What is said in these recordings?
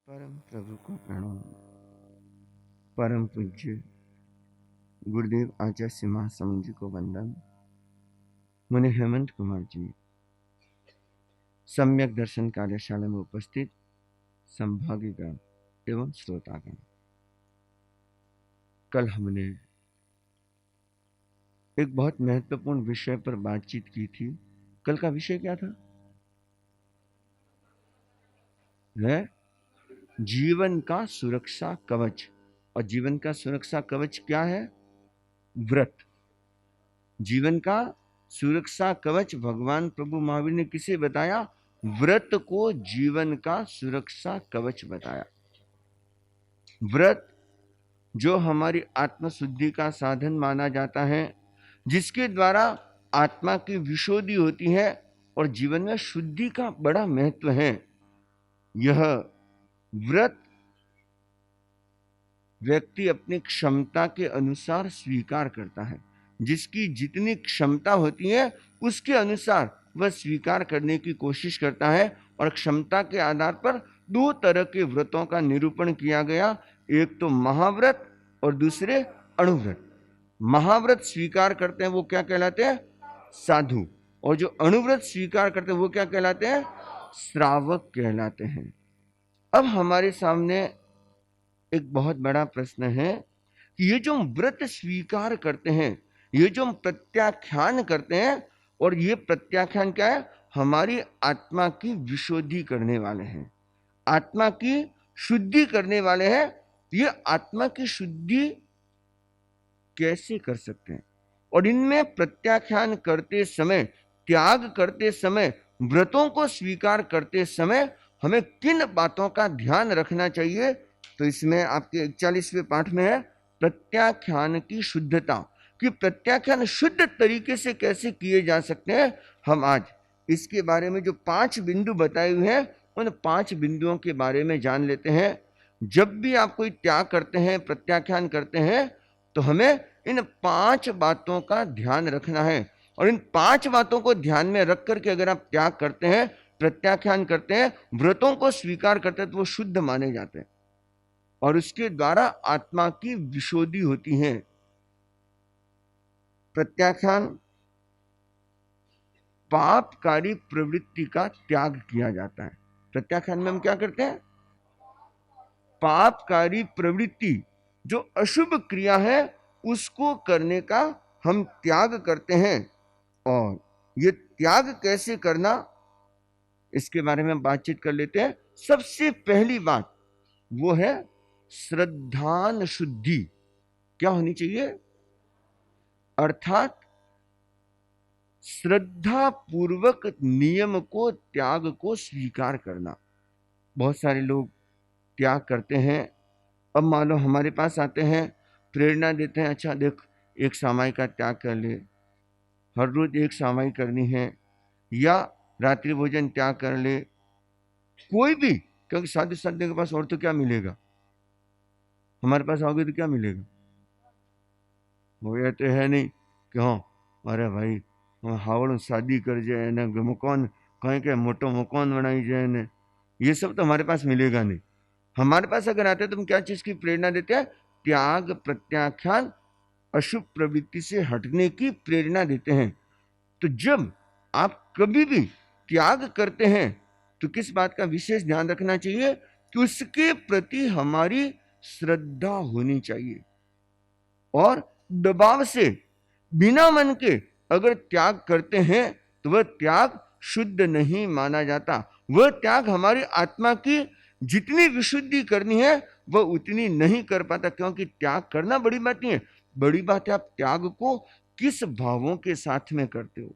परम प्रभु को प्रणाम। परम पूज्य गुरुदेव आचार्य श्री महासमुंद जी को वंदन। मुनि हेमंत कुमार जी, सम्यक दर्शन कार्यशाला में उपस्थित संभागीगण एवं श्रोतागण, कल हमने एक बहुत महत्वपूर्ण विषय पर बातचीत की थी। कल का विषय क्या था? है जीवन का सुरक्षा कवच। और जीवन का सुरक्षा कवच क्या है? व्रत। जीवन का सुरक्षा कवच भगवान प्रभु महावीर ने किसे बताया? व्रत को जीवन का सुरक्षा कवच बताया। व्रत जो हमारी आत्मशुद्धि का साधन माना जाता है, जिसके द्वारा आत्मा की विशुद्धि होती है और जीवन में शुद्धि का बड़ा महत्व है। यह व्रत व्यक्ति अपनी क्षमता के अनुसार स्वीकार करता है। जिसकी जितनी क्षमता होती है उसके अनुसार वह स्वीकार करने की कोशिश करता है। और क्षमता के आधार पर दो तरह के व्रतों का निरूपण किया गया, एक तो महाव्रत और दूसरे अणुव्रत। महाव्रत स्वीकार करते हैं वो क्या कहलाते हैं? साधु। और जो अणुव्रत स्वीकार करते हैं वो क्या कहलाते हैं? श्रावक कहलाते हैं। अब हमारे सामने एक बहुत बड़ा प्रश्न है कि ये जो हम व्रत स्वीकार करते हैं, ये जो हम प्रत्याख्यान करते हैं, और ये प्रत्याख्यान क्या है? हमारी आत्मा की विशुद्धि करने वाले हैं, आत्मा की शुद्धि करने वाले हैं। ये आत्मा की शुद्धि कैसे कर सकते हैं? और इनमें प्रत्याख्यान करते समय, त्याग करते समय, व्रतों को स्वीकार करते समय हमें किन बातों का ध्यान रखना चाहिए? तो इसमें आपके 41वें पाठ में है प्रत्याख्यान की शुद्धता, कि प्रत्याख्यान शुद्ध तरीके से कैसे किए जा सकते हैं। हम आज इसके बारे में जो 5 बिंदु बताए हुए हैं, उन 5 बिंदुओं के बारे में जान लेते हैं। जब भी आप कोई त्याग करते हैं, प्रत्याख्यान करते हैं, तो हमें इन 5 बातों का ध्यान रखना है। और इन 5 बातों को ध्यान में रख करके अगर आप त्याग करते हैं, प्रत्याख्यान करते हैं, व्रतों को स्वीकार करते हैं, तो वो शुद्ध माने जाते हैं और उसके द्वारा आत्मा की विशुद्धि होती है। प्रत्याख्यान पापकारी प्रवृत्ति का त्याग किया जाता है। प्रत्याख्यान में हम क्या करते हैं? पापकारी प्रवृत्ति, जो अशुभ क्रिया है, उसको करने का हम त्याग करते हैं। और ये त्याग कैसे करना, इसके बारे में बातचीत कर लेते हैं। सबसे पहली बात वो है श्रद्धान शुद्धि। क्या होनी चाहिए? अर्थात श्रद्धा पूर्वक नियम को, त्याग को स्वीकार करना। बहुत सारे लोग त्याग करते हैं। अब मान लो हमारे पास आते हैं, प्रेरणा देते हैं, अच्छा देख, एक सामाई का त्याग कर ले, हर रोज एक सामाई करनी है, या रात्रि भोजन त्याग कर ले, कोई भी। क्योंकि साधु संत के पास और तो क्या मिलेगा? हमारे पास आओगे तो क्या मिलेगा? वो ये तो है नहीं कि हाँ अरे भाई हावड़ शादी कर जाए ने, मकान कहीं के मोटो मकान बनाई जाए ने, ये सब तो हमारे पास मिलेगा नहीं। हमारे पास अगर आते हैं तो हम क्या चीज की प्रेरणा देते हैं? त्याग, प्रत्याख्यान, अशुभ प्रवृत्ति से हटने की प्रेरणा देते हैं। तो जब आप कभी भी त्याग करते हैं तो किस बात का विशेष ध्यान रखना चाहिए? कि उसके प्रति हमारी श्रद्धा होनी चाहिए। और दबाव से, बिना मन के अगर त्याग करते हैं तो वह त्याग शुद्ध नहीं माना जाता। वह त्याग हमारी आत्मा की जितनी विशुद्धि करनी है वह उतनी नहीं कर पाता। क्योंकि त्याग करना बड़ी बात नहीं है, बड़ी बात है आप त्याग को किस भावों के साथ में करते हो,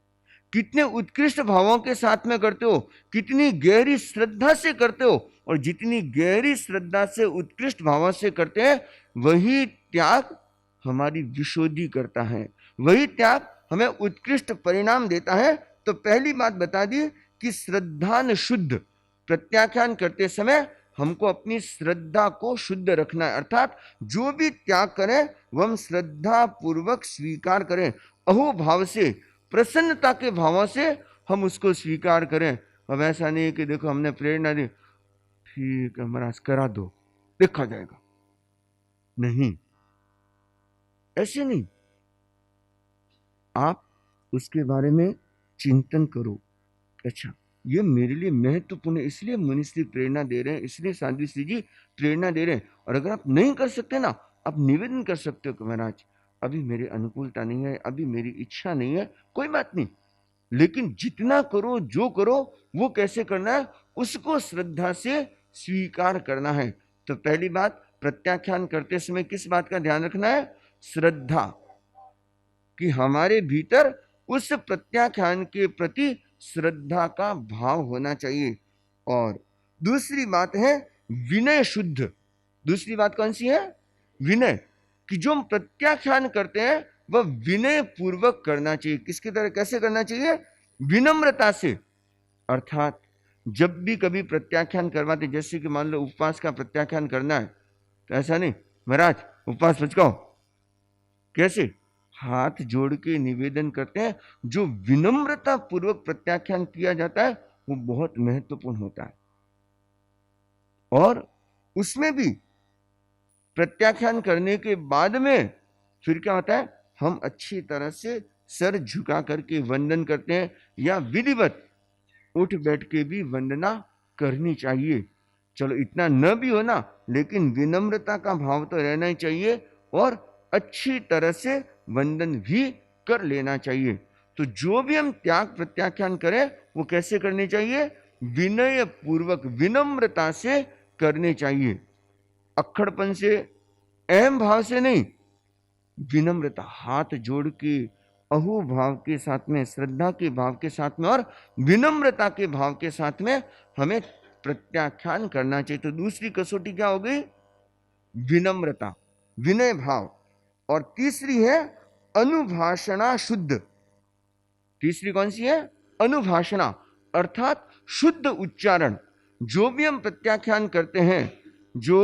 कितने उत्कृष्ट भावों के साथ में करते हो, कितनी गहरी श्रद्धा से करते हो। और जितनी गहरी श्रद्धा से, उत्कृष्ट भावों से करते हैं, वही त्याग हमारी विशुद्धि करता है, वही त्याग हमें उत्कृष्ट परिणाम देता है। तो पहली बात बता दी कि श्रद्धान शुद्ध। प्रत्याख्यान करते समय हमको अपनी श्रद्धा को शुद्ध रखना है। अर्थात जो भी त्याग करें वह हम श्रद्धा पूर्वक स्वीकार करें, अहोभाव से, प्रसन्नता के भावों से हम उसको स्वीकार करें। अब ऐसा नहीं है कि देखो हमने प्रेरणा दी, ठीक है महाराज करा दो, देखा जाएगा। नहीं, ऐसे नहीं, आप उसके बारे में चिंतन करो। अच्छा, ये मेरे लिए महत्वपूर्ण है, इसलिए मुनिश्री प्रेरणा दे रहे हैं, इसलिए साध्वी श्री जी प्रेरणा दे रहे हैं। और अगर आप नहीं कर सकते ना, आप निवेदन कर सकते हो कि महाराज अभी मेरी अनुकूलता नहीं है, अभी मेरी इच्छा नहीं है, कोई बात नहीं, लेकिन जितना करो, जो करो, वो कैसे करना है, उसको श्रद्धा से स्वीकार करना है। तो पहली बात, प्रत्याख्यान करते समय किस बात का ध्यान रखना है? श्रद्धा, कि हमारे भीतर उस प्रत्याख्यान के प्रति श्रद्धा का भाव होना चाहिए। और दूसरी बात है विनय शुद्ध। दूसरी बात कौन सी है? विनय, कि जो हम प्रत्याख्यान करते हैं वह विनय पूर्वक करना चाहिए। किसकी तरह, कैसे करना चाहिए? विनम्रता से। अर्थात जब भी कभी प्रत्याख्यान करवाते, जैसे कि मान लो उपवास का प्रत्याख्यान करना है, तो ऐसा नहीं महाराज उपवास बचकाओ, कैसे? हाथ जोड़ के निवेदन करते हैं। जो विनम्रता पूर्वक प्रत्याख्यान किया जाता है वो बहुत महत्वपूर्ण होता है। और उसमें भी प्रत्याख्यान करने के बाद में फिर क्या होता है, हम अच्छी तरह से सर झुका करके वंदन करते हैं, या विधिवत उठ बैठ के भी वंदना करनी चाहिए। चलो इतना न भी हो ना, लेकिन विनम्रता का भाव तो रहना ही चाहिए, और अच्छी तरह से वंदन भी कर लेना चाहिए। तो जो भी हम त्याग प्रत्याख्यान करें वो कैसे करनी चाहिए? विनय पूर्वक, विनम्रता से करने चाहिए। अक्खड़पन से, अहम भाव से नहीं, विनम्रता, हाथ जोड़ के अहो भाव के साथ में, श्रद्धा के भाव के साथ में और विनम्रता के भाव के साथ में हमें प्रत्याख्यान करना चाहिए। तो दूसरी कसौटी क्या हो गई? विनम्रता, विनय भाव। और तीसरी है अनुभाषणा शुद्ध। तीसरी कौन सी है? अनुभाषणा, अर्थात शुद्ध उच्चारण। जो भी हम प्रत्याख्यान करते हैं, जो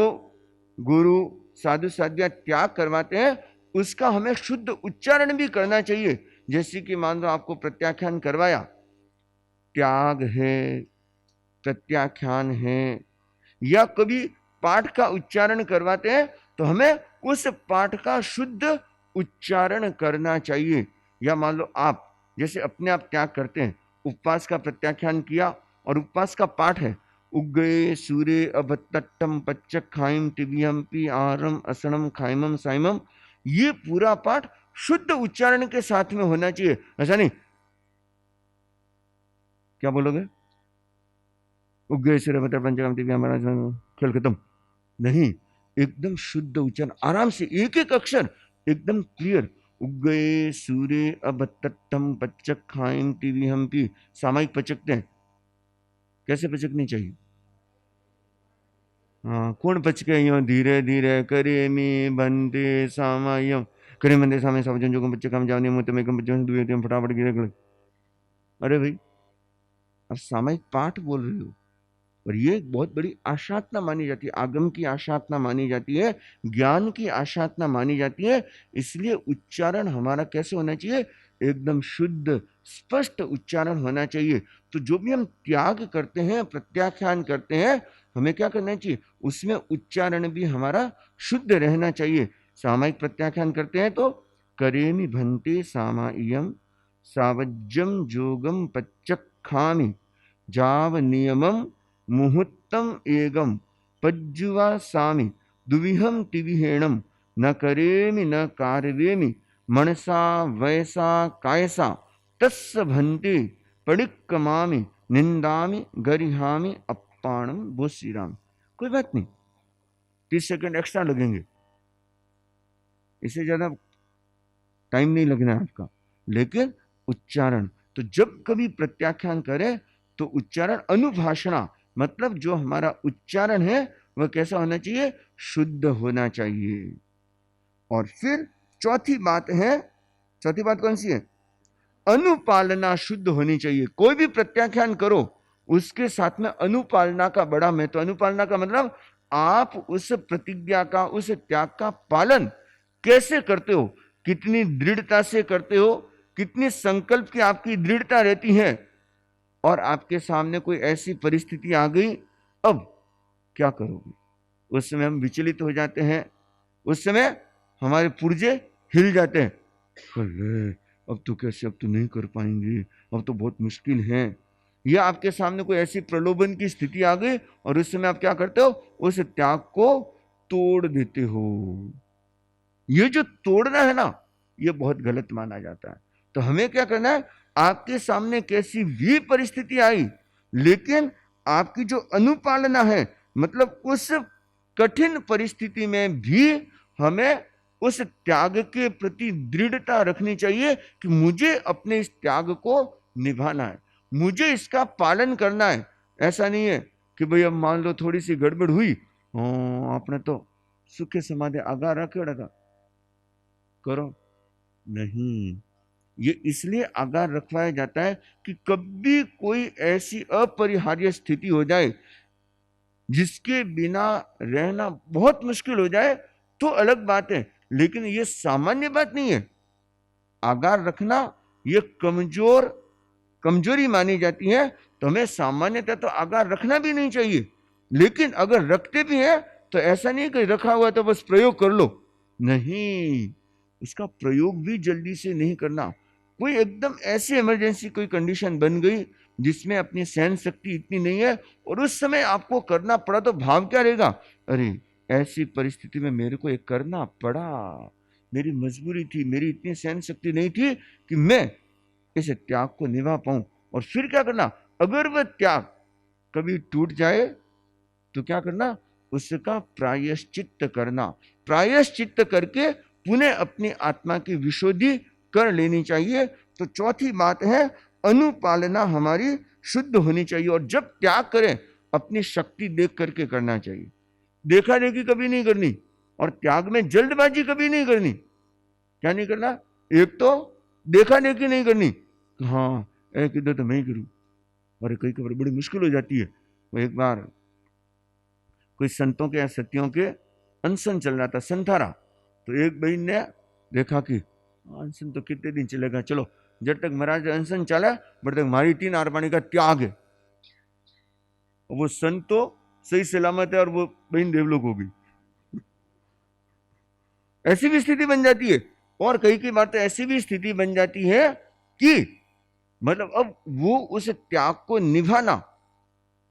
गुरु साधु साध्या त्याग करवाते हैं, उसका हमें शुद्ध उच्चारण भी करना चाहिए। जैसे कि मान लो आपको प्रत्याख्यान करवाया, त्याग है, प्रत्याख्यान है, या कभी पाठ का उच्चारण करवाते हैं तो हमें उस पाठ का शुद्ध उच्चारण करना चाहिए। या मान लो आप जैसे अपने आप त्याग करते हैं, उपवास का प्रत्याख्यान किया और उपवास का पाठ है, उग्गे सूर्य अभत्तम पच्चक खाइम तिबियम्पि आरम असणम खाइमम साइमम, ये पूरा पाठ शुद्ध उच्चारण के साथ में होना चाहिए। ऐसा नहीं, क्या बोलोगे? उग्गे सूर्य अभत्तम पंचकम तिबियम, खेल खत्म। नहीं, एकदम शुद्ध उच्चारण, आराम से एक एक अक्षर एकदम क्लियर। उग्गे सूर्य अभत्तम पच्चक खाइम तिबियम्पि, सामायिक पचकते हैं, कैसे पचकनी चाहिए? हाँ, कौन पचके यो धीरे धीरे करे मी बंदे सामायम, करे बंदे सामय सावजन जो बच्चे काम जाने मुझे में बच्चों से दुए फटाफट गिरे गए। अरे भाई, अब सामायिक पाठ बोल रहे हो, और ये एक बहुत बड़ी आशातना मानी जाती है, आगम की आशातना मानी जाती है, ज्ञान की आशातना मानी जाती है। इसलिए उच्चारण हमारा कैसे होना चाहिए? एकदम शुद्ध स्पष्ट उच्चारण होना चाहिए। तो जो भी हम त्याग करते हैं, प्रत्याख्यान करते हैं, हमें क्या करना चाहिए? उसमें उच्चारण भी हमारा शुद्ध रहना चाहिए। सामायिक प्रत्याख्यान करते हैं तो करेमि भंते सामायियम सावज्जम जोगम पच्चखामि जाव नियमम मुहूर्तम एगम पज्जुवा सामि दुविहम तिविहेणम न करेमि न कारवेमि मनसा वयसा कायसा तस्स भंते पडिक्कमामि निंदामि गरिहामि अप्पाणम। बोल श्री राम। कोई बात नहीं, 30 सेकंड एक्स्ट्रा लगेंगे, इससे ज्यादा टाइम नहीं लगना है आपका, लेकिन उच्चारण। तो जब कभी प्रत्याख्यान करें तो उच्चारण अनुभाषणा, मतलब जो हमारा उच्चारण है वह कैसा होना चाहिए? शुद्ध होना चाहिए। और फिर चौथी बात है, चौथी बात कौन सी है? अनुपालना शुद्ध होनी चाहिए। कोई भी प्रत्याख्यान करो उसके साथ में अनुपालना का बड़ा महत्व। अनुपालना का मतलब आप उस प्रतिज्ञा का, उस त्याग का पालन कैसे करते हो, कितनी दृढ़ता से करते हो, कितनी संकल्प की आपकी दृढ़ता रहती है। और आपके सामने कोई ऐसी परिस्थिति आ गई, अब क्या करोगे? उस समय हम विचलित हो जाते हैं, उस समय हमारे पुर्जे हिल जाते हैं, अरे अब तो कैसे, अब तो नहीं कर पाएंगे, अब तो बहुत मुश्किल है। या आपके सामने कोई ऐसी प्रलोभन की स्थिति आ गई और उस समय आप क्या करते हो? उस त्याग को तोड़ देते हो। ये जो तोड़ना है ना, ये बहुत गलत माना जाता है। तो हमें क्या करना है? आपके सामने कैसी भी परिस्थिति आई, लेकिन आपकी जो अनुपालना है, मतलब उस कठिन परिस्थिति में भी हमें उस त्याग के प्रति दृढ़ता रखनी चाहिए कि मुझे अपने इस त्याग को निभाना है, मुझे इसका पालन करना है। ऐसा नहीं है कि भाई अब मान लो थोड़ी सी गड़बड़ हुई, आपने तो सुखे समाधि आगा रखेड़ा था, करो नहीं। ये इसलिए आगार रखवाया जाता है कि कभी कोई ऐसी अपरिहार्य स्थिति हो जाए जिसके बिना रहना बहुत मुश्किल हो जाए तो अलग बात है, लेकिन ये सामान्य बात नहीं है। आगार रखना ये कमजोरी मानी जाती है, तो हमें सामान्यतः तो आगार रखना भी नहीं चाहिए। लेकिन अगर रखते भी हैं तो ऐसा नहीं कि रखा हुआ तो बस प्रयोग कर लो, नहीं, इसका प्रयोग भी जल्दी से नहीं करना। कोई एकदम ऐसी इमरजेंसी कोई कंडीशन बन गई जिसमें अपनी सहन शक्ति इतनी नहीं है और उस समय आपको करना पड़ा, तो भाव क्या रहेगा? अरे ऐसी परिस्थिति में मेरे को ये करना पड़ा, मेरी मजबूरी थी, मेरी इतनी सहन शक्ति नहीं थी कि मैं इस त्याग को निभा पाऊं। और फिर क्या करना? अगर वह त्याग कभी टूट जाए तो क्या करना? उसका प्रायश्चित्त करना, प्रायश्चित्त करके पुनः अपनी आत्मा की विशुद्धि कर लेनी चाहिए। तो चौथी बात है, अनुपालना हमारी शुद्ध होनी चाहिए। और जब त्याग करें अपनी शक्ति देख करके करना चाहिए, देखा देखी कभी नहीं करनी, और त्याग में जल्दबाजी कभी नहीं करनी। क्या नहीं करना? एक तो देखा देखी नहीं करनी, हाँ एक इधर तो मैं ही करूं, और कई कभी बड़ी मुश्किल हो जाती है। वो एक बार कोई संतों के या सतियों के अनशन चल रहा था, संथारा, तो एक बहन ने देखा कि अनशन तो कितने दिन चलेगा, चलो जब तक महाराज अनशन चला बट तक हमारी 3 आरपानी का त्याग है। वो संत तो सही सलामत है और वो बहन देवलोक हो गई। ऐसी भी स्थिति बन जाती है। और कई की बात ऐसी भी स्थिति बन जाती है कि मतलब अब वो उस त्याग को निभाना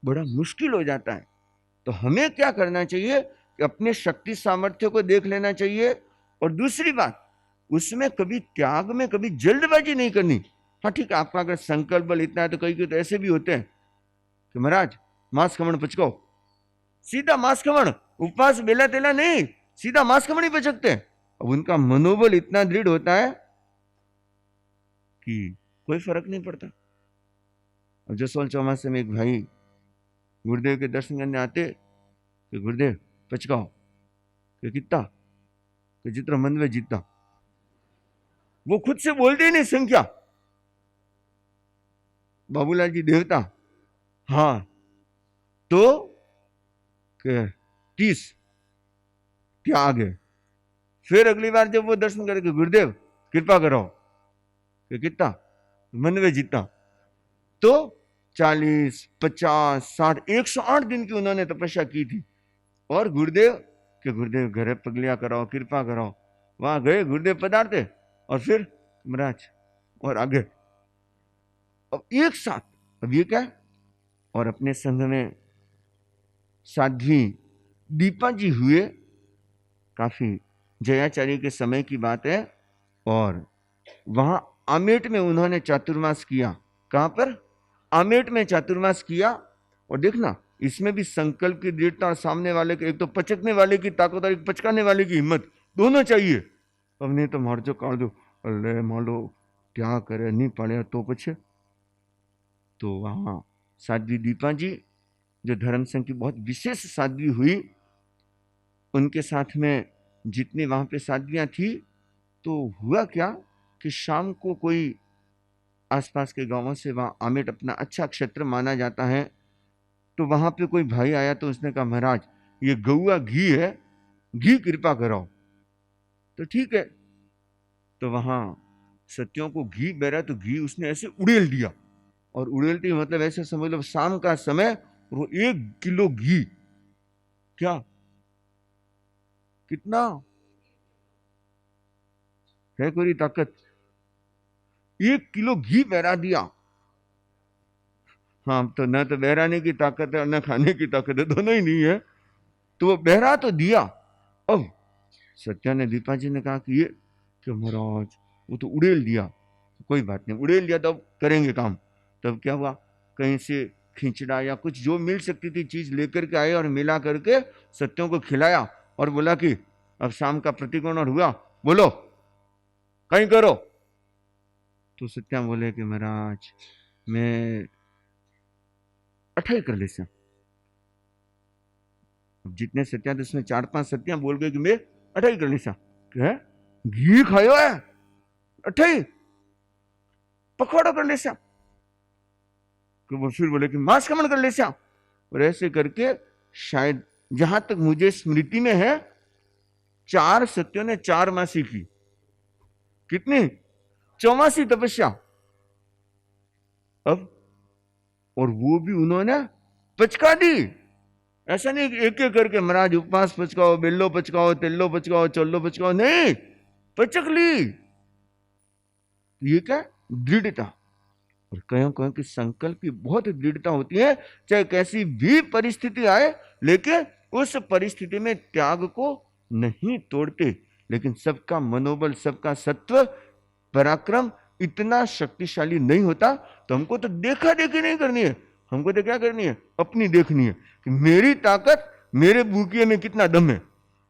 बड़ा मुश्किल हो जाता है। तो हमें क्या करना चाहिए कि अपने शक्ति सामर्थ्य को देख लेना चाहिए। और दूसरी बात, उसमें कभी त्याग में कभी जल्दबाजी नहीं करनी। हाँ ठीक है, आपका अगर संकल्प बल इतना है तो कई तो ऐसे भी होते हैं कि महाराज मांस खमण पचको, सीधा मांस खमण, उपवास बेला तेला नहीं, सीधा मांस खमण ही पचकते हैं। अब उनका मनोबल इतना दृढ़ होता है कि कोई फर्क नहीं पड़ता। अब जसोल चौमासे में एक भाई गुरुदेव के दर्शन करने आते कि गुरुदेव पचकाओ, कि कितना, कि जितना मन में जितना। वो खुद से बोलते ही नहीं संख्या, बाबूलाल जी देवता, हाँ तो 30 त्याग है। फिर अगली बार जब वो दर्शन करे कि गुरुदेव कृपा करो, कि कितना, मन में जितना, तो 40, 50, 60, 108 दिन की उन्होंने तपस्या की थी। और गुरुदेव के गुरुदेव घरे पगलिया कराओ, कृपा कराओ, वहां गए, गुरुदेव पधारते और फिर महाराज और आगे। अब एक साथ, अब ये क्या है? और अपने संघ में साध्वी दीपा जी हुए, काफी जयाचार्य के समय की बात है। और वहां आमेट में उन्होंने चातुर्मास किया। कहां पर? आमेट में चातुर्मास किया। और देखना इसमें भी संकल्प की दृढ़ता और सामने वाले के, एक तो पचकने वाले की ताकत और एक पचकाने वाले की हिम्मत, दोनों चाहिए। अब नहीं तो मार जो काट दो, अरे मान लो क्या करे नहीं पड़े तो पछे। तो वहां साध्वी दीपा जी, जो धर्म संघ की बहुत विशेष साध्वी हुई, उनके साथ में जितनी वहां पे साध्वियां थी, तो हुआ क्या कि शाम को कोई आसपास के गांवों से, वहां आमेट अपना अच्छा क्षेत्र माना जाता है, तो वहां पे कोई भाई आया तो उसने कहा महाराज ये गौआ घी है, घी कृपा कराओ। तो ठीक है, तो वहां सत्यों को घी बेरा, तो घी उसने ऐसे उड़ेल दिया। और उड़ेलती मतलब ऐसे समझ लो शाम का समय, वो 1 किलो घी क्या? कितना है कोई ताकत? 1 किलो घी बहरा दिया। हाँ, तो न तो बहराने की ताकत है और न खाने की ताकत है, दोनों ही नहीं है। तो वो बहरा तो दिया। अब सत्या ने दीपा जी ने कहा कि ये कि महाराज वो तो उड़ेल दिया। कोई बात नहीं, उड़ेल दिया तो अब करेंगे काम। तब क्या हुआ, कहीं से खिंचड़ा या कुछ जो मिल सकती थी चीज लेकर के आए और मिला करके सत्यों को खिलाया और बोला कि अब शाम का प्रतिकोण और हुआ, बोलो कहीं करो। तो सत्या बोले कि महाराज मैं अठाई कर ले से। अब जितने सत्या थे उसमें 4-5 सत्या बोल गए कि मैं अठाई कर ले सा। क्या घी खायो है अठाई पकौड़ा कर ले सा। कि वो फिर बोले कि मांस कमन कर ले सा। और ऐसे करके शायद जहां तक मुझे स्मृति में है 4 सत्यों ने 4 मासी की। कितनी? 84 तपस्या। अब और वो भी उन्होंने पचका दी। ऐसा नहीं एक एक करके महाराज उपवास पचकाओ, बेल्लो पचकाओ, तेल्लो पचकाओ, चोल्लो पचकाओ, नहीं, पचक ली। ये क्या? दृढ़ता। और कहीं कहीं की संकल्प की बहुत दृढ़ता होती है, चाहे कैसी भी परिस्थिति आए, लेकिन उस परिस्थिति में त्याग को नहीं तोड़ते। लेकिन सबका मनोबल, सबका सत्व, पराक्रम इतना शक्तिशाली नहीं होता। तो हमको तो देखा देखी नहीं करनी है, हमको तो क्या करनी है, अपनी देखनी है कि मेरी ताकत, मेरे बुकिए में कितना दम है,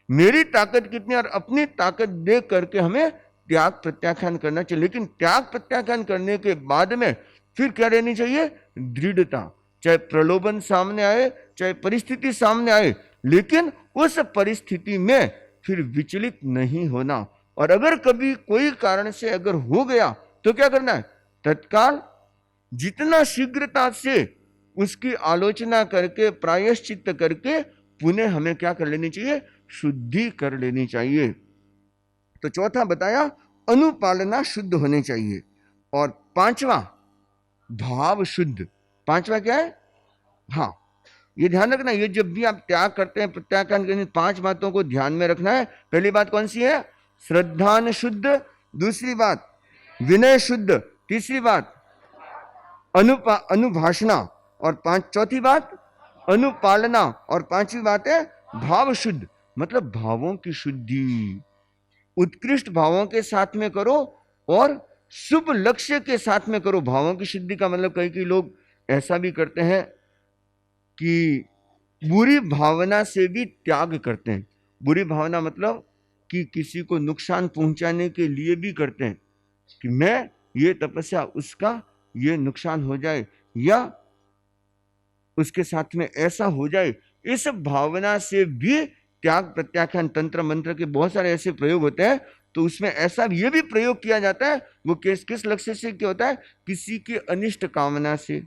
मेरी ताकत कितनी, और अपनी ताकत देख करके हमें त्याग प्रत्याख्यान करना चाहिए। लेकिन त्याग प्रत्याख्यान करने के बाद में फिर क्या रहनी चाहिए? दृढ़ता। चाहे प्रलोभन सामने आए, चाहे परिस्थिति सामने आए, लेकिन उस परिस्थिति में फिर विचलित नहीं होना। और अगर कभी कोई कारण से अगर हो गया तो क्या करना है? तत्काल जितना शीघ्रता से उसकी आलोचना करके, प्रायश्चित करके पुनः हमें क्या कर लेनी चाहिए? शुद्धि कर लेनी चाहिए। तो चौथा बताया अनुपालना शुद्ध होनी चाहिए। और पांचवा भाव शुद्ध। पांचवा क्या है? हाँ, ये ध्यान रखना, ये जब भी आप त्याग करते हैं, प्रत्याख्यान करते हैं, 5 बातों को ध्यान में रखना है। पहली बात कौन सी है? श्रद्धान शुद्ध। दूसरी बात विनय शुद्ध। तीसरी बात अनुभाषणा। और चौथी बात अनुपालना। और पांचवी बात है भाव शुद्ध, मतलब भावों की शुद्धि। उत्कृष्ट भावों के साथ में करो और शुभ लक्ष्य के साथ में करो। भावों की शुद्धि का मतलब कई लोग ऐसा भी करते हैं कि बुरी भावना से भी त्याग करते हैं। बुरी भावना मतलब कि किसी को नुकसान पहुंचाने के लिए भी करते हैं कि मैं ये तपस्या, उसका ये नुकसान हो जाए या उसके साथ में ऐसा हो जाए। इस भावना से भी त्याग प्रत्याख्यान तंत्र मंत्र के बहुत सारे ऐसे प्रयोग होते हैं। तो उसमें ऐसा ये भी प्रयोग किया जाता है, वो किस लक्ष्य से क्या होता है? किसी की अनिष्ट कामना से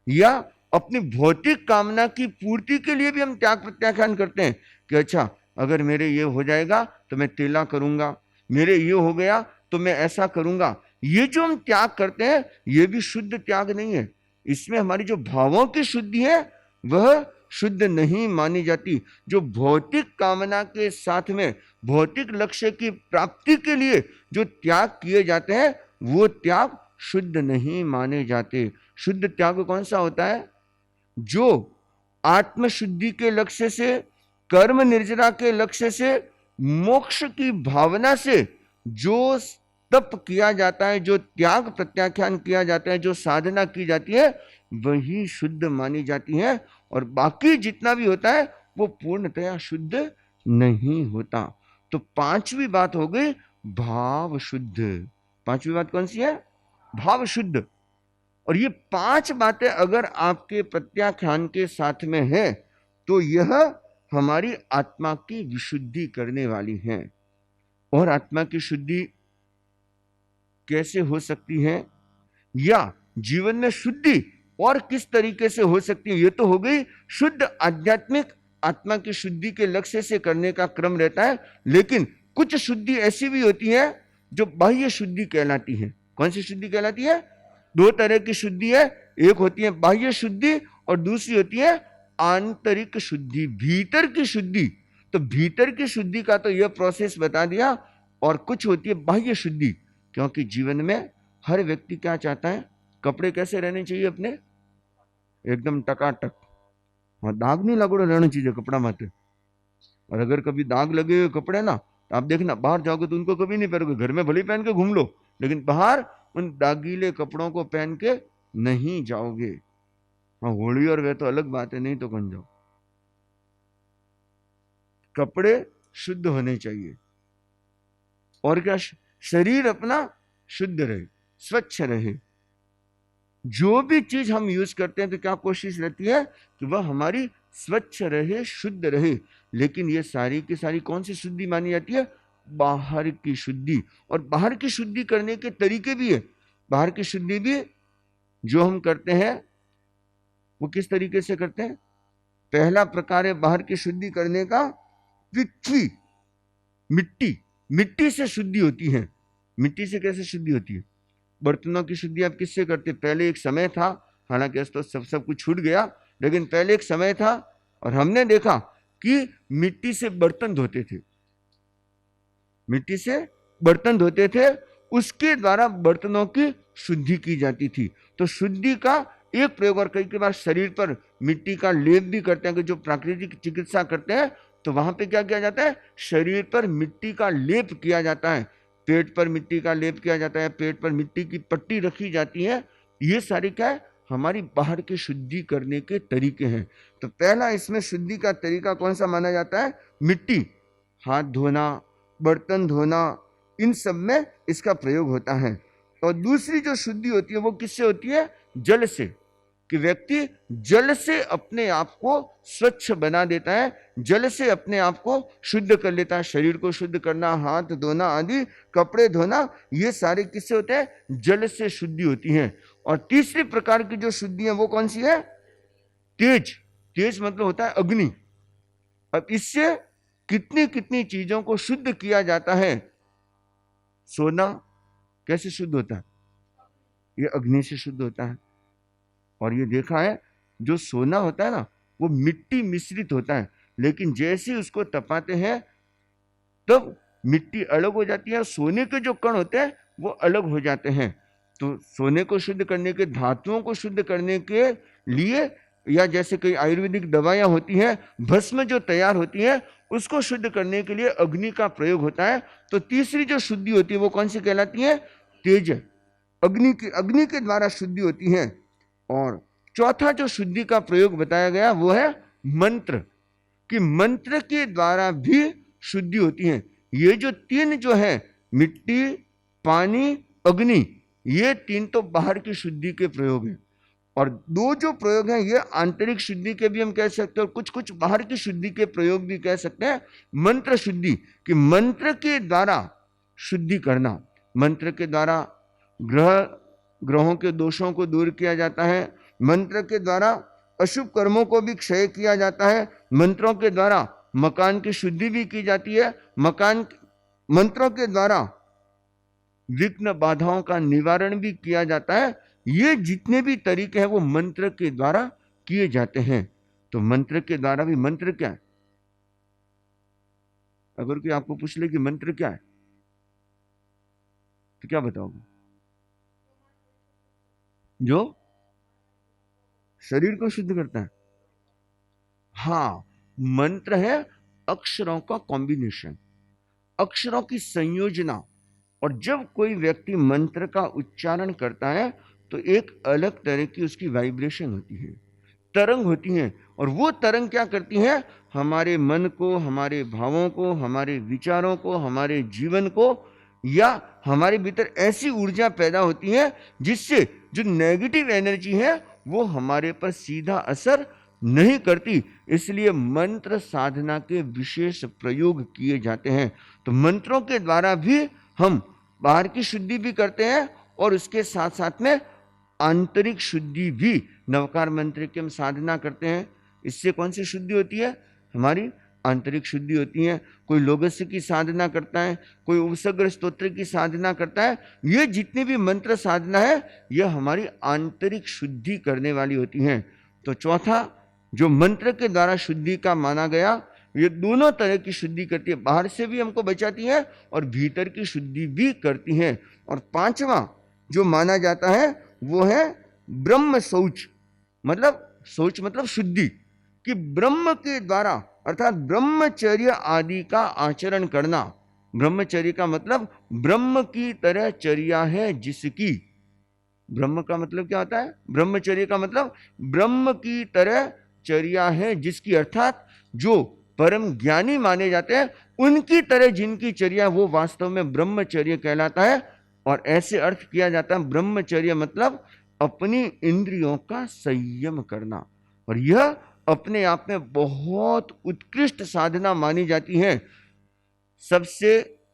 या अपनी भौतिक कामना की पूर्ति के लिए भी हम त्याग प्रत्याख्यान करते हैं कि अच्छा अगर मेरे ये हो जाएगा तो मैं तेला करूंगा, मेरे ये हो गया तो मैं ऐसा करूंगा। ये जो हम त्याग करते हैं ये भी शुद्ध त्याग नहीं है। इसमें हमारी जो भावों की शुद्धि है वह शुद्ध नहीं मानी जाती। जो भौतिक कामना के साथ में भौतिक लक्ष्य की प्राप्ति के लिए जो त्याग किए जाते हैं वो त्याग शुद्ध नहीं माने जाते। शुद्ध त्याग कौन सा होता है? जो आत्मशुद्धि के लक्ष्य से, कर्म निर्जरा के लक्ष्य से, मोक्ष की भावना से जो तप किया जाता है, जो त्याग प्रत्याख्यान किया जाता है, जो साधना की जाती है, वही शुद्ध मानी जाती है। और बाकी जितना भी होता है वो पूर्णतया शुद्ध नहीं होता। तो पांचवी बात हो गई भाव शुद्ध। पांचवी बात कौन सी है? भाव शुद्ध। और ये 5 बातें अगर आपके प्रत्याख्यान के साथ में है तो यह हमारी आत्मा की विशुद्धि करने वाली हैं। और आत्मा की शुद्धि कैसे हो सकती है या जीवन में शुद्धि और किस तरीके से हो सकती है? ये तो हो गई शुद्ध आध्यात्मिक आत्मा की शुद्धि के लक्ष्य से करने का क्रम रहता है। लेकिन कुछ शुद्धि ऐसी भी होती है जो बाह्य शुद्धि कहलाती है। कौन सी शुद्धि कहलाती है? 2 तरह की शुद्धि है। एक होती है बाह्य शुद्धि और दूसरी होती है आंतरिक शुद्धि, भीतर की शुद्धि। तो भीतर की शुद्धि का तो यह प्रोसेस बता दिया। और कुछ होती है बाह्य शुद्धि, क्योंकि जीवन में हर व्यक्ति क्या चाहता है, कपड़े कैसे रहने चाहिए अपने, एकदम टकाटक, और दाग नहीं लगड़ो रहना चाहिए कपड़ा माथे। और अगर कभी दाग लगे हुए कपड़े ना, तो आप देखना बाहर जाओगे तो उनको कभी नहीं पहनोगे, घर में भले पहन के घूम लो, लेकिन बाहर उन दागीले कपड़ों को पहन के नहीं जाओगे। हाँ, होली और वे तो अलग बात है, नहीं तो कौन जाओ। कपड़े शुद्ध होने चाहिए। और क्या, शरीर अपना शुद्ध रहे, स्वच्छ रहे। जो भी चीज हम यूज करते हैं तो क्या कोशिश रहती है कि वह हमारी स्वच्छ रहे, शुद्ध रहे। लेकिन ये सारी की सारी कौन सी शुद्धि मानी जाती है, बाहर की शुद्धि। और बाहर की शुद्धि करने के तरीके भी है। बाहर की शुद्धि भी जो हम करते हैं वो किस तरीके से करते हैं। पहला प्रकार है बाहर की शुद्धि करने का, पृथ्वी, मिट्टी। मिट्टी से शुद्धि होती है। मिट्टी से कैसे शुद्धि होती है, बर्तनों की शुद्धि आप किससे करते, पहले एक समय था, हालांकि तो सब कुछ छूट गया, लेकिन पहले एक समय था और हमने देखा कि मिट्टी से बर्तन धोते थे। मिट्टी से बर्तन धोते थे, उसके द्वारा बर्तनों की शुद्धि की जाती थी। तो शुद्धि का एक प्रयोग। और कई बार शरीर पर मिट्टी का लेप भी करते हैं, कि जो प्राकृतिक चिकित्सा करते हैं तो वहां पे क्या किया जाता है, शरीर पर मिट्टी का लेप किया जाता है। पेट पर मिट्टी का लेप किया जाता है, पेट पर मिट्टी की पट्टी रखी जाती है। ये सारी क्या है, हमारी बाहर की शुद्धि करने के तरीके हैं। तो पहला इसमें शुद्धि का तरीका कौन सा माना जाता है, मिट्टी। हाथ धोना, बर्तन धोना, इन सब में इसका प्रयोग होता है। और दूसरी जो शुद्धि होती है वो किससे होती है, जल से। कि व्यक्ति जल से अपने आप को स्वच्छ बना देता है, जल से अपने आप को शुद्ध कर लेता है। शरीर को शुद्ध करना, हाथ धोना आदि, कपड़े धोना, ये सारे किससे होते हैं, जल से शुद्धि होती है। और तीसरी प्रकार की जो शुद्धि है वो कौन सी है, तेज। तेज मतलब होता है अग्नि। अब इससे कितनी कितनी चीजों को शुद्ध किया जाता है। सोना कैसे शुद्ध होता है, ये अग्नि से शुद्ध होता है। और ये देखा है, जो सोना होता है ना वो मिट्टी मिश्रित होता है, लेकिन जैसे उसको तपाते हैं तब मिट्टी अलग हो जाती है, सोने के जो कण होते हैं वो अलग हो जाते हैं। तो सोने को शुद्ध करने के, धातुओं को शुद्ध करने के लिए, या जैसे कई आयुर्वेदिक दवाइयां होती हैं, भस्म जो तैयार होती है उसको शुद्ध करने के लिए अग्नि का प्रयोग होता है। तो तीसरी जो शुद्धि होती है वो कौन सी कहलाती है, तेज। अग्नि के द्वारा शुद्धि होती है। और चौथा जो शुद्धि का प्रयोग बताया गया वो है मंत्र। कि मंत्र के द्वारा भी शुद्धि होती है। ये जो तीन जो है, मिट्टी, पानी, अग्नि, ये तीन तो बाहर की शुद्धि के प्रयोग हैं। और दो जो प्रयोग हैं ये आंतरिक शुद्धि के भी हम कह सकते हैं, और कुछ कुछ बाहर की शुद्धि के प्रयोग भी कह सकते हैं। मंत्र शुद्धि, कि मंत्र के द्वारा शुद्धि करना। मंत्र के द्वारा ग्रहों के दोषों को दूर किया जाता है। मंत्र के द्वारा अशुभ कर्मों को भी क्षय किया जाता है। मंत्रों के द्वारा मकान की शुद्धि भी की जाती है। मंत्रों के द्वारा विघ्न बाधाओं का निवारण भी किया जाता है। ये जितने भी तरीके हैं वो मंत्र के द्वारा किए जाते हैं। तो मंत्र के द्वारा भी, मंत्र क्या है, अगर कोई आपको पूछ ले कि मंत्र क्या है तो क्या बताओगे, जो शरीर को शुद्ध करता है। हाँ, मंत्र है अक्षरों का कॉम्बिनेशन, अक्षरों की संयोजना। और जब कोई व्यक्ति मंत्र का उच्चारण करता है तो एक अलग तरह की उसकी वाइब्रेशन होती है, तरंग होती हैं। और वो तरंग क्या करती हैं, हमारे मन को, हमारे भावों को, हमारे विचारों को, हमारे जीवन को, या हमारे भीतर ऐसी ऊर्जा पैदा होती है जिससे जो नेगेटिव एनर्जी है वो हमारे पर सीधा असर नहीं करती। इसलिए मंत्र साधना के विशेष प्रयोग किए जाते हैं। तो मंत्रों के द्वारा भी हम बाहर की शुद्धि भी करते हैं, और उसके साथ साथ में आंतरिक शुद्धि भी, नवकार मंत्र की हम साधना करते हैं। इससे कौन सी शुद्धि होती है, हमारी आंतरिक शुद्धि होती है। कोई लोगस्य की साधना करता है, कोई उपसर्ग स्तोत्र की साधना करता है। ये जितनी भी मंत्र साधना है ये हमारी आंतरिक शुद्धि करने वाली होती हैं। तो चौथा जो मंत्र के द्वारा शुद्धि का माना गया, ये दोनों तरह की शुद्धि करती है, बाहर से भी हमको बचाती है और भीतर की शुद्धि भी करती है। और पांचवा जो माना जाता है वो है ब्रह्म शौच, मतलब शौच मतलब शुद्धि, कि ब्रह्म के द्वारा अर्थात ब्रह्मचर्य आदि का आचरण करना। ब्रह्मचर्य का मतलब ब्रह्म की तरह चर्या है जिसकी, ब्रह्म का मतलब क्या होता है, ब्रह्मचर्य का मतलब ब्रह्म की तरह चर्या है जिसकी, अर्थात जो परम ज्ञानी माने जाते हैं उनकी तरह जिनकी चर्या, वो वास्तव में ब्रह्मचर्य कहलाता है। और ऐसे अर्थ किया जाता है ब्रह्मचर्य मतलब अपनी इंद्रियों का संयम करना। और यह अपने आप में बहुत उत्कृष्ट साधना मानी जाती है। सबसे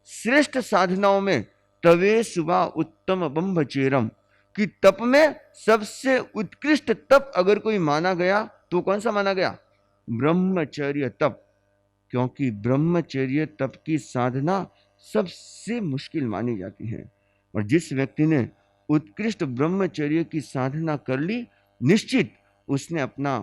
श्रेष्ठ साधनाओं में तवे सुबह उत्तम ब्रह्मचर्यम, कि तप में सबसे उत्कृष्ट तप अगर कोई माना गया तो कौन सा माना गया, ब्रह्मचर्य तप। क्योंकि ब्रह्मचर्य तप की साधना सबसे मुश्किल मानी जाती है। और जिस व्यक्ति ने उत्कृष्ट ब्रह्मचर्य की साधना कर ली, निश्चित उसने अपना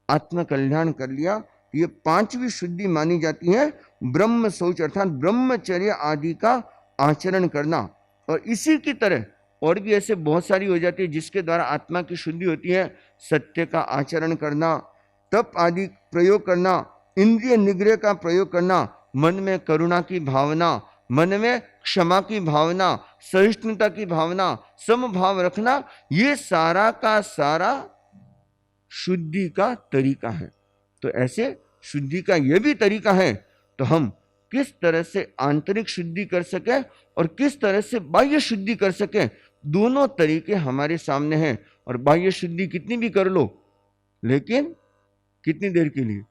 आत्म कल्याण कर लिया। ये पांचवी शुद्धि मानी जाती है ब्रह्म शौच, अर्थात ब्रह्मचर्य आदि का आचरण करना। और इसी की तरह और भी ऐसे बहुत सारी हो जाती है जिसके द्वारा आत्मा की शुद्धि होती है। सत्य का आचरण करना, तप आदि प्रयोग करना, इंद्रिय निग्रह का प्रयोग करना, मन में करुणा की भावना, मन में क्षमा की भावना, सहिष्णुता की भावना, समभाव रखना, ये सारा का सारा शुद्धि का तरीका है। तो ऐसे शुद्धि का यह भी तरीका है, तो हम किस तरह से आंतरिक शुद्धि कर सके और किस तरह से बाह्य शुद्धि कर सके, दोनों तरीके हमारे सामने हैं। और बाह्य शुद्धि कितनी भी कर लो, लेकिन कितनी देर के लिए,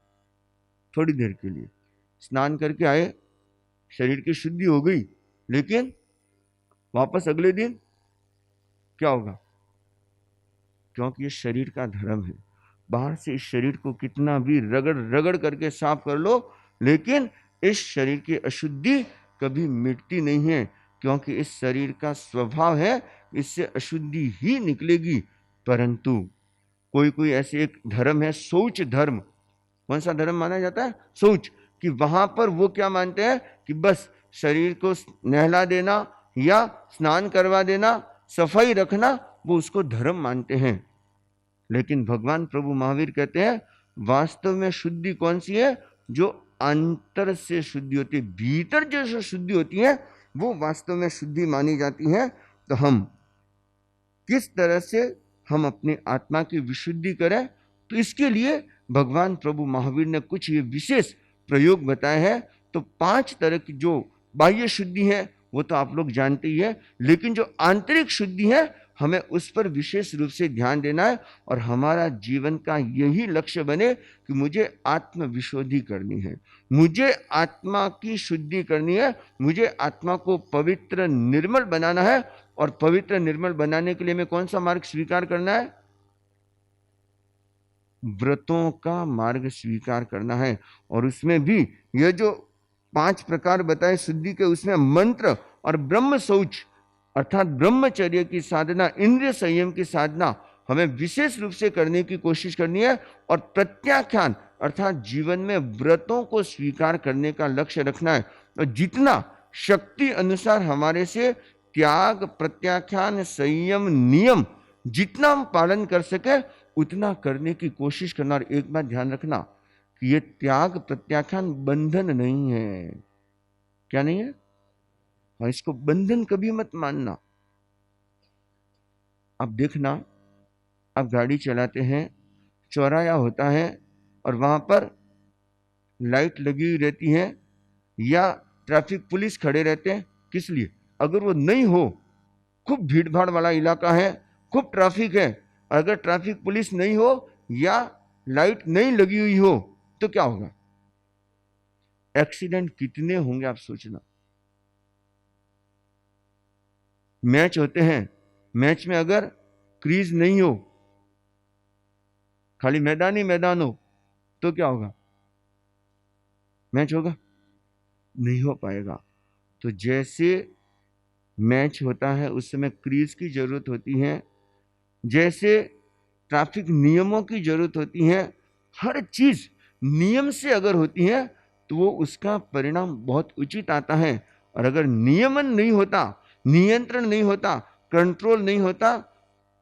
थोड़ी देर के लिए। स्नान करके आए, शरीर की शुद्धि हो गई, लेकिन वापस अगले दिन क्या होगा, क्योंकि ये शरीर का धर्म है। बाहर से इस शरीर को कितना भी रगड़ रगड़ करके साफ कर लो, लेकिन इस शरीर की अशुद्धि कभी मिटती नहीं है, क्योंकि इस शरीर का स्वभाव है, इससे अशुद्धि ही निकलेगी। परंतु कोई कोई ऐसे एक धर्म है शौच धर्म। कौन सा धर्म माना जाता है, शौच, कि वहां पर वो क्या मानते हैं कि बस शरीर को नहला देना या स्नान करवा देना, सफाई रखना, वो उसको धर्म मानते हैं। लेकिन भगवान प्रभु महावीर कहते हैं वास्तव में शुद्धि कौन सी है, जो अंतर से शुद्धि होती है, भीतर जो शुद्धि होती है वो वास्तव में शुद्धि मानी जाती है। तो हम किस तरह से हम अपनी आत्मा की विशुद्धि करें, तो इसके लिए भगवान प्रभु महावीर ने कुछ ये विशेष प्रयोग बताए हैं। तो 5 तरह की जो बाह्य शुद्धि है वो तो आप लोग जानते ही है, लेकिन जो आंतरिक शुद्धि है हमें उस पर विशेष रूप से ध्यान देना है। और हमारा जीवन का यही लक्ष्य बने कि मुझे आत्म विशुद्धि करनी है, मुझे आत्मा की शुद्धि करनी है, मुझे आत्मा को पवित्र निर्मल बनाना है। और पवित्र निर्मल बनाने के लिए हमें कौन सा मार्ग स्वीकार करना है, व्रतों का मार्ग स्वीकार करना है। और उसमें भी ये जो 5 प्रकार बताए शुद्धि के, उसमें मंत्र और ब्रह्म शौच अर्थात ब्रह्मचर्य की साधना, इंद्रिय संयम की साधना हमें विशेष रूप से करने की कोशिश करनी है। और प्रत्याख्यान अर्थात जीवन में व्रतों को स्वीकार करने का लक्ष्य रखना है। और जितना शक्ति अनुसार हमारे से त्याग, प्रत्याख्यान, संयम, नियम जितना हम पालन कर सके उतना करने की कोशिश करना। और एक बात ध्यान रखना कि ये त्याग प्रत्याख्यान बंधन नहीं है। क्या नहीं है, हाँ, इसको बंधन कभी मत मानना। अब देखना, आप गाड़ी चलाते हैं, चौराया होता है और वहां पर लाइट लगी हुई रहती है या ट्रैफिक पुलिस खड़े रहते हैं, किस लिए, अगर वो नहीं हो, खूब भीड़ भाड़ वाला इलाका है, खूब ट्रैफिक है, अगर ट्रैफिक पुलिस नहीं हो या लाइट नहीं लगी हुई हो तो क्या होगा, एक्सीडेंट कितने होंगे आप सोचना। मैच होते हैं, मैच में अगर क्रीज नहीं हो, खाली मैदान ही मैदान हो, तो क्या होगा, मैच होगा, नहीं हो पाएगा। तो जैसे मैच होता है उस समय क्रीज की जरूरत होती है, जैसे ट्रैफिक नियमों की जरूरत होती है, हर चीज नियम से अगर होती है तो वो उसका परिणाम बहुत उचित आता है। और अगर नियमन नहीं होता, नियंत्रण नहीं होता, कंट्रोल नहीं होता,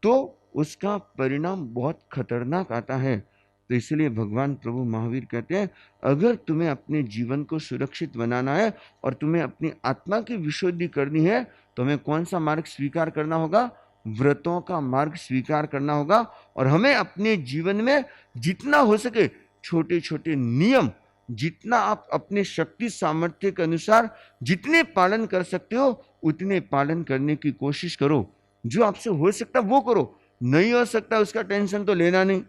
तो उसका परिणाम बहुत खतरनाक आता है। तो इसलिए भगवान प्रभु महावीर कहते हैं, अगर तुम्हें अपने जीवन को सुरक्षित बनाना है और तुम्हें अपनी आत्मा की विशुद्धि करनी है, तो हमें कौन सा मार्ग स्वीकार करना होगा? व्रतों का मार्ग स्वीकार करना होगा। और हमें अपने जीवन में जितना हो सके छोटे छोटे नियम, जितना आप अपने शक्ति सामर्थ्य के अनुसार जितने पालन कर सकते हो उतने पालन करने की कोशिश करो। जो आपसे हो सकता है वो करो, नहीं हो सकता उसका टेंशन तो लेना नहीं,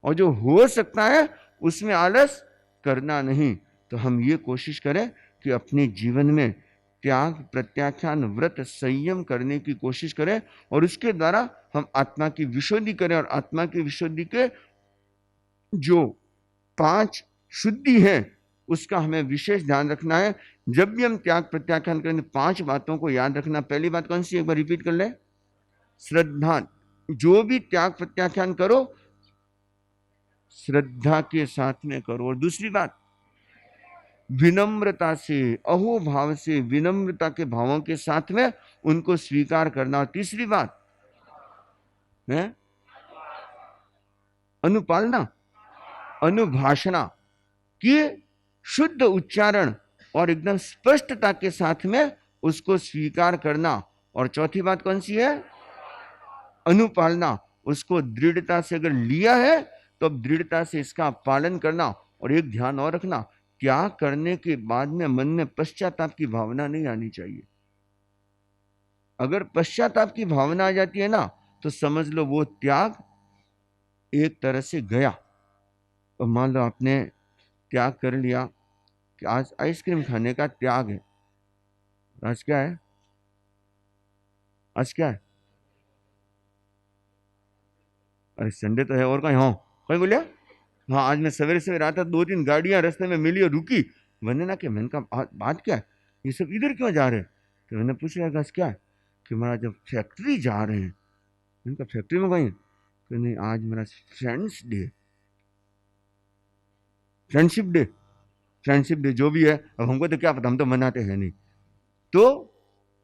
और जो हो सकता है उसमें आलस करना नहीं। तो हम ये कोशिश करें कि अपने जीवन में त्याग, प्रत्याख्यान, व्रत, संयम करने की कोशिश करें, और उसके द्वारा हम आत्मा की विशुद्धि करें। और आत्मा की विशुद्धि के जो 5 शुद्धि है उसका हमें विशेष ध्यान रखना है। जब भी हम त्याग प्रत्याख्यान करें 5 बातों को याद रखना। पहली बात कौन सी, एक बार रिपीट कर ले? श्रद्धा। जो भी त्याग प्रत्याख्यान करो श्रद्धा के साथ में करो। और दूसरी बात, विनम्रता से, अहोभाव से, विनम्रता के भावों के साथ में उनको स्वीकार करना। और तीसरी बात है अनुपालना, अनुभाषणा की शुद्ध उच्चारण और एकदम स्पष्टता के साथ में उसको स्वीकार करना। और चौथी बात कौन सी है? अनुपालना। उसको दृढ़ता से अगर लिया है तो अब दृढ़ता से इसका पालन करना। और एक ध्यान और रखना, त्याग करने के बाद में मन में पश्चाताप की भावना नहीं आनी चाहिए। अगर पश्चाताप की भावना आ जाती है ना, तो समझ लो वो त्याग एक तरह से गया। और मान लो आपने त्याग कर लिया कि आज आइसक्रीम खाने का त्याग है। आज क्या है? आज क्या है? अरे संडे तो है, और कहीं? हाँ, कहीं बोलिए? हाँ, आज मैं सवेरे सवेरे आता, 2-3 गाड़ियां रास्ते में मिली और रुकी। मैंने ना कि मैंने कहा बात क्या है, ये सब इधर क्यों जा रहे हैं? तो मैंने पूछा क्या है? कि महाराज जब फैक्ट्री जा रहे हैं। मैंने कहा फैक्ट्री में गई? कि नहीं, आज मेरा friends day, friendship day, friendship day जो भी है। अब हमको तो क्या पता, हम तो मनाते हैं नहीं। तो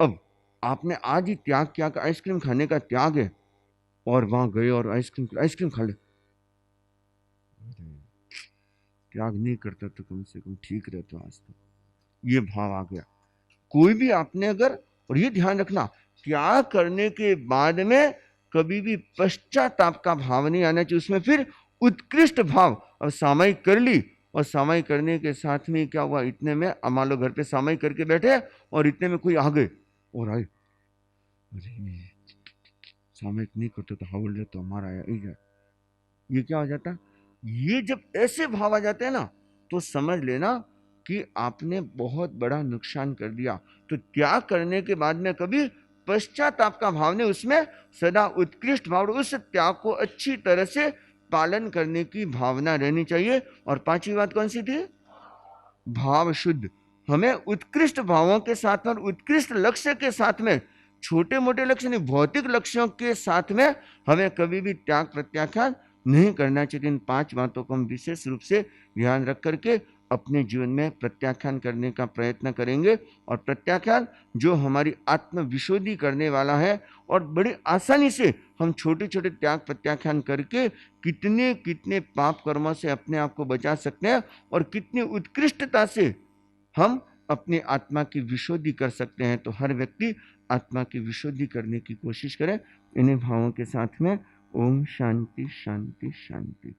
अब आपने आज ही त्याग किया, आइसक्रीम खाने का त्याग है, और वहां गए और आइसक्रीम खा ले। त्याग नहीं करता तो कम से कम ठीक रहता आज तक। ये भाव आ गया। कोई भी आपने अगर, और ये ध्यान रखना, त्याग करने के बाद में कभी भी पश्चाताप का भाव नहीं आना चाहिए। उसमें फिर उत्कृष्ट भाव। और सामायिक कर ली, और सामायिक करने के साथ में क्या हुआ, इतने में मान लो घर पे सामायिक करके बैठे और इतने में कोई आ गए और आए, अरे सामायिक नहीं करते तो हावल रहे तो हमारा आया, ये क्या हो जाता? ये जब ऐसे भाव आ जाते हैं ना, तो समझ लेना कि आपने बहुत बड़ा नुकसान कर दिया। तो त्याग करने के बाद में कभी पश्चाताप का भाव नहीं, उसमें सदा उत्कृष्ट भाव, उस त्याग को अच्छी तरह से पालन करने की भावना रहनी चाहिए। और 5वीं बात कौन सी थी? भाव शुद्ध। हमें उत्कृष्ट भावों के साथ में, उत्कृष्ट लक्ष्य के साथ में, छोटे मोटे लक्ष्य नहीं, भौतिक लक्ष्यों के साथ में हमें कभी भी त्याग प्रत्याख्यान नहीं करना चाहिए। इन 5 बातों को हम विशेष रूप से ध्यान रख करके अपने जीवन में प्रत्याख्यान करने का प्रयत्न करेंगे। और प्रत्याख्यान जो हमारी आत्म विशुद्धि करने वाला है, और बड़ी आसानी से हम छोटे छोटे त्याग प्रत्याख्यान करके कितने कितने पाप कर्मों से अपने आप को बचा सकते हैं, और कितनी उत्कृष्टता से हम अपनी आत्मा की विशुद्धि कर सकते हैं। तो हर व्यक्ति आत्मा की विशुद्धि करने की कोशिश करें। इन्हीं भावों के साथ में ओम शांति शांति शांति।